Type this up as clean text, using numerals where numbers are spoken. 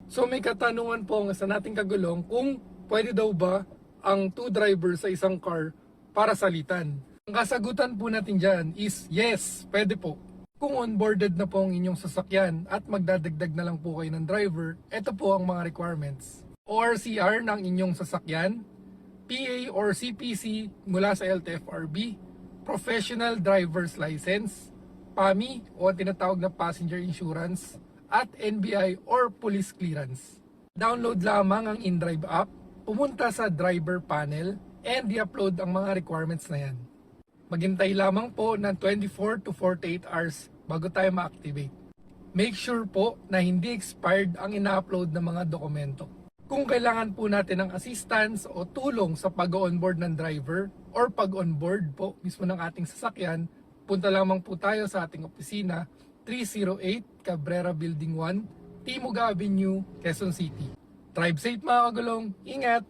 So may katanungan po ang isa nating kagulong kung pwede daw ba ang 2 drivers sa isang car para salitan. Ang kasagutan po natin dyan is yes, pwede po. Kung onboarded na po ang inyong sasakyan at magdadagdag na lang po kayo ng driver, ito po ang mga requirements. ORCR ng inyong sasakyan, PA or CPC mula sa LTFRB, Professional Driver's License, PAMI o tinatawag na Passenger Insurance, at NBI or Police Clearance. Download lamang ang InDrive app, pumunta sa driver panel, and i-upload ang mga requirements na yan. Maghintay lamang po ng 24 to 48 hours bago tayo ma-activate. Make sure po na hindi expired ang ina-upload ng mga dokumento. Kung kailangan po natin ng assistance o tulong sa pag-onboard ng driver or pag-onboard po mismo ng ating sasakyan, punta lamang po tayo sa ating opisina, 308 Cabrera Building 1, Timog Avenue, Quezon City. Drive safe mga kagulong, ingat!